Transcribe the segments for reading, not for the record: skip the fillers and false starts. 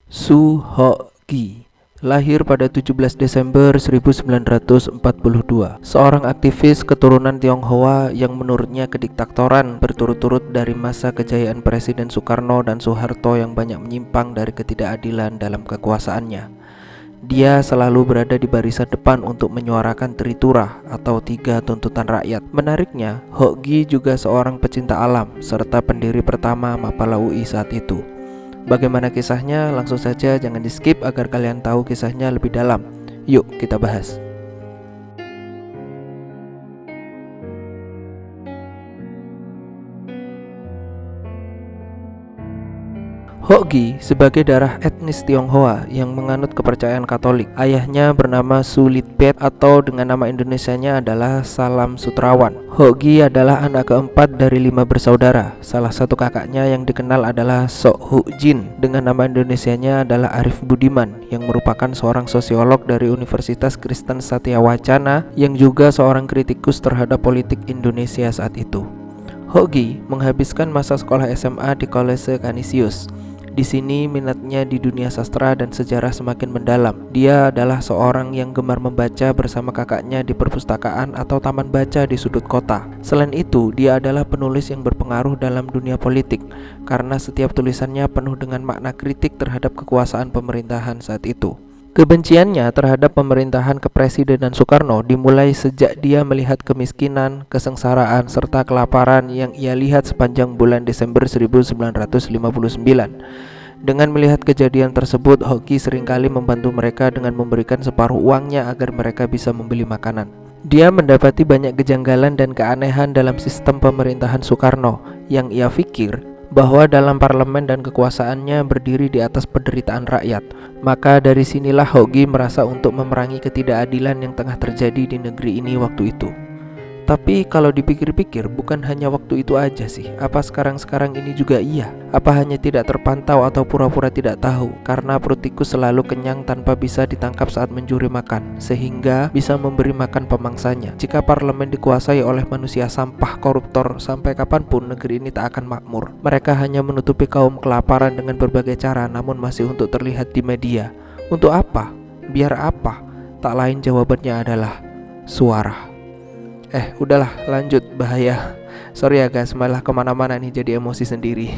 Su Ho Ki lahir pada 17 Desember 1942, seorang aktivis keturunan Tionghoa yang menurutnya kediktatoran berturut-turut dari masa kejayaan Presiden Soekarno dan Soeharto yang banyak menyimpang dari ketidakadilan dalam kekuasaannya. Dia selalu berada di barisan depan untuk menyuarakan tritura atau tiga tuntutan rakyat. Menariknya, Ho Ki juga seorang pecinta alam serta pendiri pertama Mapala UI saat itu. Bagaimana kisahnya? Langsung saja, jangan di skip agar kalian tahu kisahnya lebih dalam. Yuk kita bahas. Ho Ki sebagai darah etnis Tionghoa yang menganut kepercayaan Katolik. Ayahnya bernama Su Litpet atau dengan nama Indonesianya adalah Salam Sutrawan. Ho Ki adalah anak keempat dari 5 bersaudara. Salah satu kakaknya yang dikenal adalah Sok Hu Jin, dengan nama Indonesianya adalah Arif Budiman, yang merupakan seorang sosiolog dari Universitas Kristen Satya Wacana yang juga seorang kritikus terhadap politik Indonesia saat itu. Ho Ki menghabiskan masa sekolah SMA di Kolese Kanisius. Di sini minatnya di dunia sastra dan sejarah semakin mendalam. Dia adalah seorang yang gemar membaca bersama kakaknya di perpustakaan atau taman baca di sudut kota. Selain itu, dia adalah penulis yang berpengaruh dalam dunia politik karena setiap tulisannya penuh dengan makna kritik terhadap kekuasaan pemerintahan saat itu. Kebenciannya terhadap pemerintahan kepresidenan Soekarno dimulai sejak dia melihat kemiskinan, kesengsaraan, serta kelaparan yang ia lihat sepanjang bulan Desember 1959. Dengan melihat kejadian tersebut, Ho Ki seringkali membantu mereka dengan memberikan separuh uangnya agar mereka bisa membeli makanan. Dia mendapati banyak kejanggalan dan keanehan dalam sistem pemerintahan Soekarno yang ia pikir bahwa dalam parlemen dan kekuasaannya berdiri di atas penderitaan rakyat. Maka dari sinilah Ho Ki merasa untuk memerangi ketidakadilan yang tengah terjadi di negeri ini waktu itu. Tapi kalau dipikir-pikir, bukan hanya waktu itu aja sih. Apa sekarang-sekarang ini juga iya? Apa hanya tidak terpantau atau pura-pura tidak tahu? Karena perut tikus selalu kenyang tanpa bisa ditangkap saat mencuri makan, sehingga bisa memberi makan pemangsanya. Jika parlemen dikuasai oleh manusia sampah koruptor, sampai kapanpun negeri ini tak akan makmur. Mereka hanya menutupi kaum kelaparan dengan berbagai cara, namun masih untuk terlihat di media. Untuk apa? Biar apa? Tak lain jawabannya adalah suara. Udahlah, lanjut, bahaya. Sorry ya guys, malah kemana-mana nih, jadi emosi sendiri.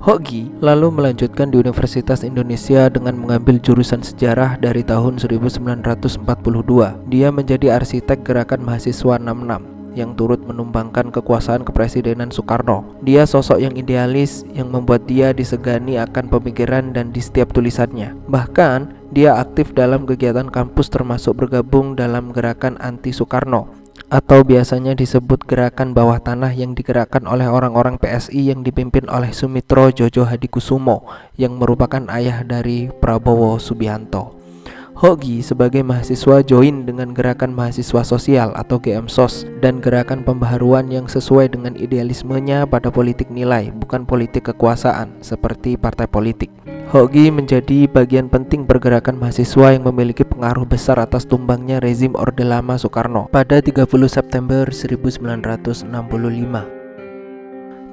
Ho Ki lalu melanjutkan di Universitas Indonesia dengan mengambil jurusan sejarah dari tahun 1942. Dia menjadi arsitek gerakan mahasiswa 66 yang turut menumbangkan kekuasaan kepresidenan Soekarno. Dia sosok yang idealis yang membuat dia disegani akan pemikiran dan di setiap tulisannya. Bahkan, dia aktif dalam kegiatan kampus termasuk bergabung dalam gerakan anti Soekarno atau biasanya disebut gerakan bawah tanah yang digerakkan oleh orang-orang PSI yang dipimpin oleh Sumitro Jojo Hadikusumo yang merupakan ayah dari Prabowo Subianto. Ho Ki sebagai mahasiswa join dengan gerakan mahasiswa sosial atau GMSOS dan gerakan pembaharuan yang sesuai dengan idealismenya pada politik nilai, bukan politik kekuasaan seperti partai politik. Ho Ki menjadi bagian penting pergerakan mahasiswa yang memiliki pengaruh besar atas tumbangnya rezim Orde Lama Soekarno pada 30 September 1965.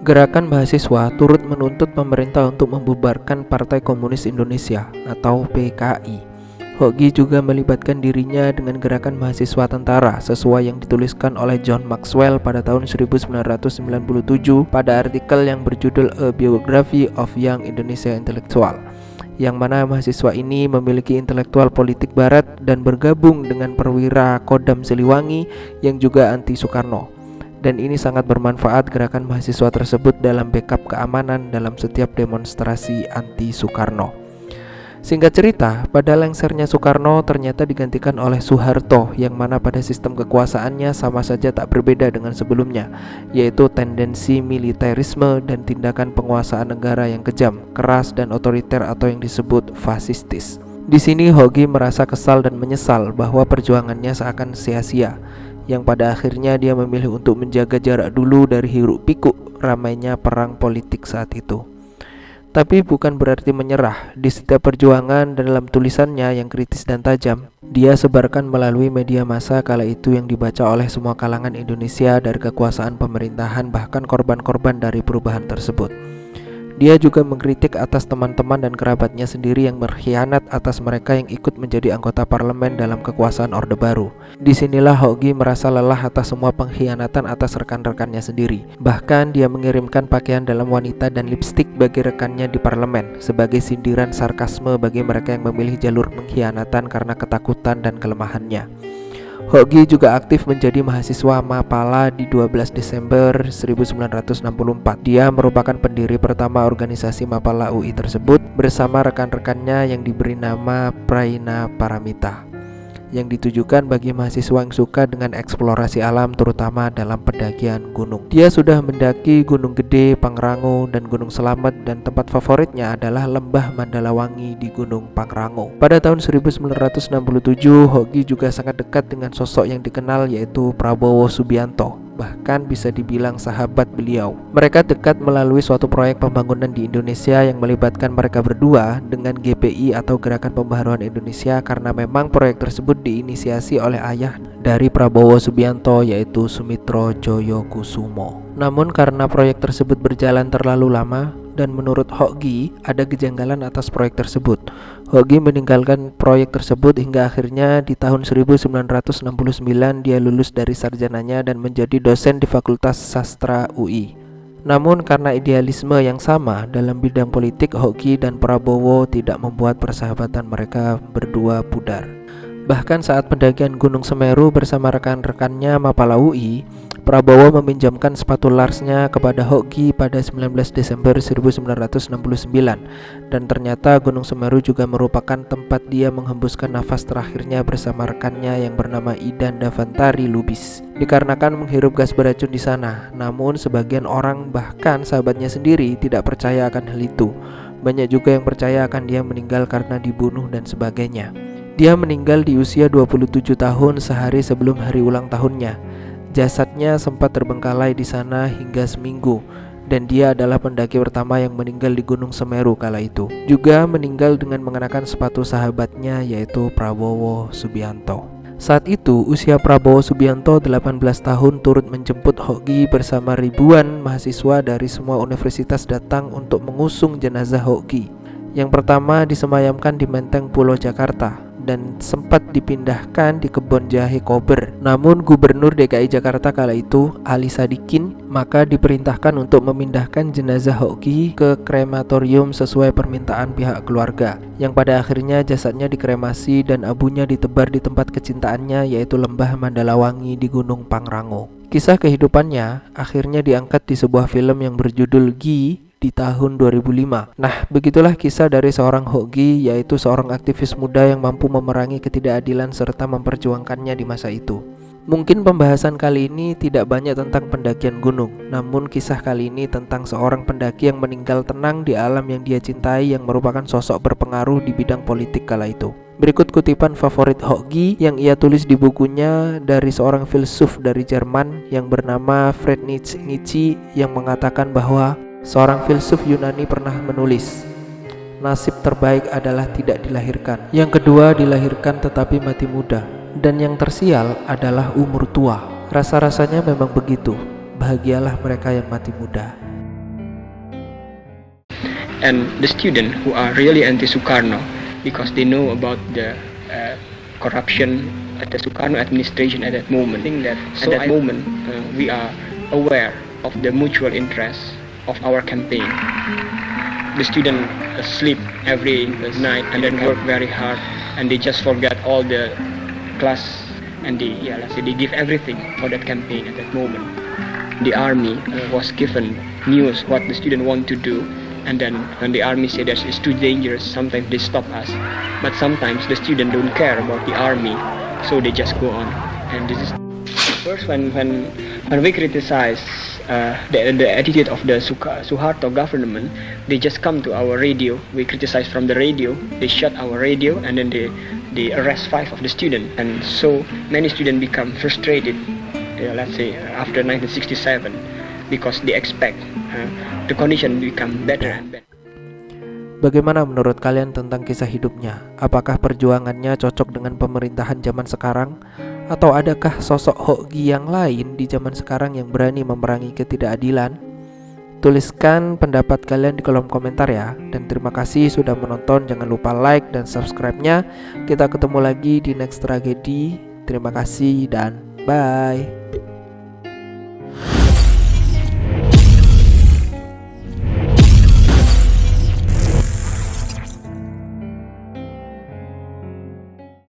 Gerakan mahasiswa turut menuntut pemerintah untuk membubarkan Partai Komunis Indonesia atau PKI. Ho Ki juga melibatkan dirinya dengan gerakan mahasiswa tentara sesuai yang dituliskan oleh John Maxwell pada tahun 1997 pada artikel yang berjudul A Biography of Young Indonesia Intellectual, yang mana mahasiswa ini memiliki intelektual politik barat dan bergabung dengan perwira Kodam Siliwangi yang juga anti Soekarno. Dan ini sangat bermanfaat gerakan mahasiswa tersebut dalam backup keamanan dalam setiap demonstrasi anti Soekarno. Singkat cerita, pada lengsernya Soekarno ternyata digantikan oleh Soeharto yang mana pada sistem kekuasaannya sama saja tak berbeda dengan sebelumnya, yaitu tendensi militerisme dan tindakan penguasaan negara yang kejam, keras dan otoriter atau yang disebut fasistis. Di sini Ho Ki merasa kesal dan menyesal bahwa perjuangannya seakan sia-sia, yang pada akhirnya dia memilih untuk menjaga jarak dulu dari hiruk pikuk ramainya perang politik saat itu. Tapi bukan berarti menyerah. Di setiap perjuangan dan dalam tulisannya yang kritis dan tajam, dia sebarkan melalui media massa kala itu yang dibaca oleh semua kalangan Indonesia dari kekuasaan pemerintahan bahkan korban-korban dari perubahan tersebut. Dia juga mengkritik atas teman-teman dan kerabatnya sendiri yang berkhianat atas mereka yang ikut menjadi anggota parlemen dalam kekuasaan Orde Baru. Disinilah Hoki merasa lelah atas semua pengkhianatan atas rekan-rekannya sendiri. Bahkan dia mengirimkan pakaian dalam wanita dan lipstik bagi rekannya di parlemen sebagai sindiran sarkasme bagi mereka yang memilih jalur pengkhianatan karena ketakutan dan kelemahannya. Hoki juga aktif menjadi mahasiswa Mapala di 12 Desember 1964. Dia merupakan pendiri pertama organisasi Mapala UI tersebut bersama rekan-rekannya yang diberi nama Praina Paramita, yang ditujukan bagi mahasiswa yang suka dengan eksplorasi alam terutama dalam pendakian gunung. Dia sudah mendaki Gunung Gede, Pangrango, dan Gunung Selamet, dan tempat favoritnya adalah Lembah Mandalawangi di Gunung Pangrango. Pada tahun 1967, Hoki juga sangat dekat dengan sosok yang dikenal yaitu Prabowo Subianto. Bahkan bisa dibilang sahabat beliau. Mereka dekat melalui suatu proyek pembangunan di Indonesia yang melibatkan mereka berdua dengan GPI atau Gerakan Pembaharuan Indonesia, karena memang proyek tersebut diinisiasi oleh ayah dari Prabowo Subianto yaitu Sumitro Joyokusumo. Namun karena proyek tersebut berjalan terlalu lama dan menurut Hoki ada kejanggalan atas proyek tersebut, Hoki meninggalkan proyek tersebut hingga akhirnya di tahun 1969 dia lulus dari sarjananya dan menjadi dosen di Fakultas Sastra UI. Namun karena idealisme yang sama dalam bidang politik, Hoki dan Prabowo tidak membuat persahabatan mereka berdua pudar. Bahkan saat pendakian Gunung Semeru bersama rekan-rekannya Mapala UI, Prabowo meminjamkan sepatu Larsnya kepada Hoki pada 19 Desember 1969, dan ternyata Gunung Semeru juga merupakan tempat dia menghembuskan nafas terakhirnya bersama rekannya yang bernama Idan Davantari Lubis. Dikarenakan menghirup gas beracun di sana, namun sebagian orang bahkan sahabatnya sendiri tidak percaya akan hal itu. Banyak juga yang percaya akan dia meninggal karena dibunuh dan sebagainya. Dia meninggal di usia 27 tahun sehari sebelum hari ulang tahunnya. Jasadnya sempat terbengkalai di sana hingga seminggu, dan dia adalah pendaki pertama yang meninggal di Gunung Semeru kala itu. Juga meninggal dengan mengenakan sepatu sahabatnya yaitu Prabowo Subianto. Saat itu usia Prabowo Subianto 18 tahun turut menjemput Hoki bersama ribuan mahasiswa dari semua universitas datang untuk mengusung jenazah Hoki. Yang pertama disemayamkan di Menteng Pulau Jakarta dan sempat dipindahkan di Kebon Jahe Kober. Namun Gubernur DKI Jakarta kala itu, Ali Sadikin, maka diperintahkan untuk memindahkan jenazah Hoki ke krematorium sesuai permintaan pihak keluarga, yang pada akhirnya jasadnya dikremasi dan abunya ditebar di tempat kecintaannya yaitu Lembah Mandalawangi di Gunung Pangrango. Kisah kehidupannya akhirnya diangkat di sebuah film yang berjudul Gi di tahun 2005. Nah, begitulah kisah dari seorang Hoki, yaitu seorang aktivis muda yang mampu memerangi ketidakadilan serta memperjuangkannya di masa itu. Mungkin pembahasan kali ini tidak banyak tentang pendakian gunung, namun kisah kali ini tentang seorang pendaki yang meninggal tenang di alam yang dia cintai, yang merupakan sosok berpengaruh di bidang politik kala itu. Berikut kutipan favorit Hoki yang ia tulis di bukunya dari seorang filsuf dari Jerman yang bernama Friedrich Nietzsche, yang mengatakan bahwa seorang filsuf Yunani pernah menulis, nasib terbaik adalah tidak dilahirkan. Yang kedua, dilahirkan tetapi mati muda. Dan yang tersial adalah umur tua. Rasa-rasanya memang begitu. Bahagialah mereka yang mati muda. And the student who are really anti-Sukarno, because they know about the corruption at the Sukarno administration at that moment. We are aware of the mutual interest of our campaign. The students sleep every night and then work very hard, and they just forget all the class, and they give everything for that campaign at that moment. The army was given news what the student want to do, and then when the army said that it's too dangerous, sometimes they stop us, but sometimes the student don't care about the army, so they just go on. And this is first when we criticize the attitude of the Suharto government, they just come to our radio. We criticize from the radio. They shut our radio, and then they arrest 5 of the students. And so many students become frustrated. Let's say after 1967, because they expect the condition become better and better. Bagaimana menurut kalian tentang kisah hidupnya? Apakah perjuangannya cocok dengan pemerintahan zaman sekarang? Atau adakah sosok Hoki yang lain di zaman sekarang yang berani memerangi ketidakadilan? Tuliskan pendapat kalian di kolom komentar ya. Dan terima kasih sudah menonton. Jangan lupa like dan subscribe-nya. Kita ketemu lagi di next tragedi. Terima kasih dan bye.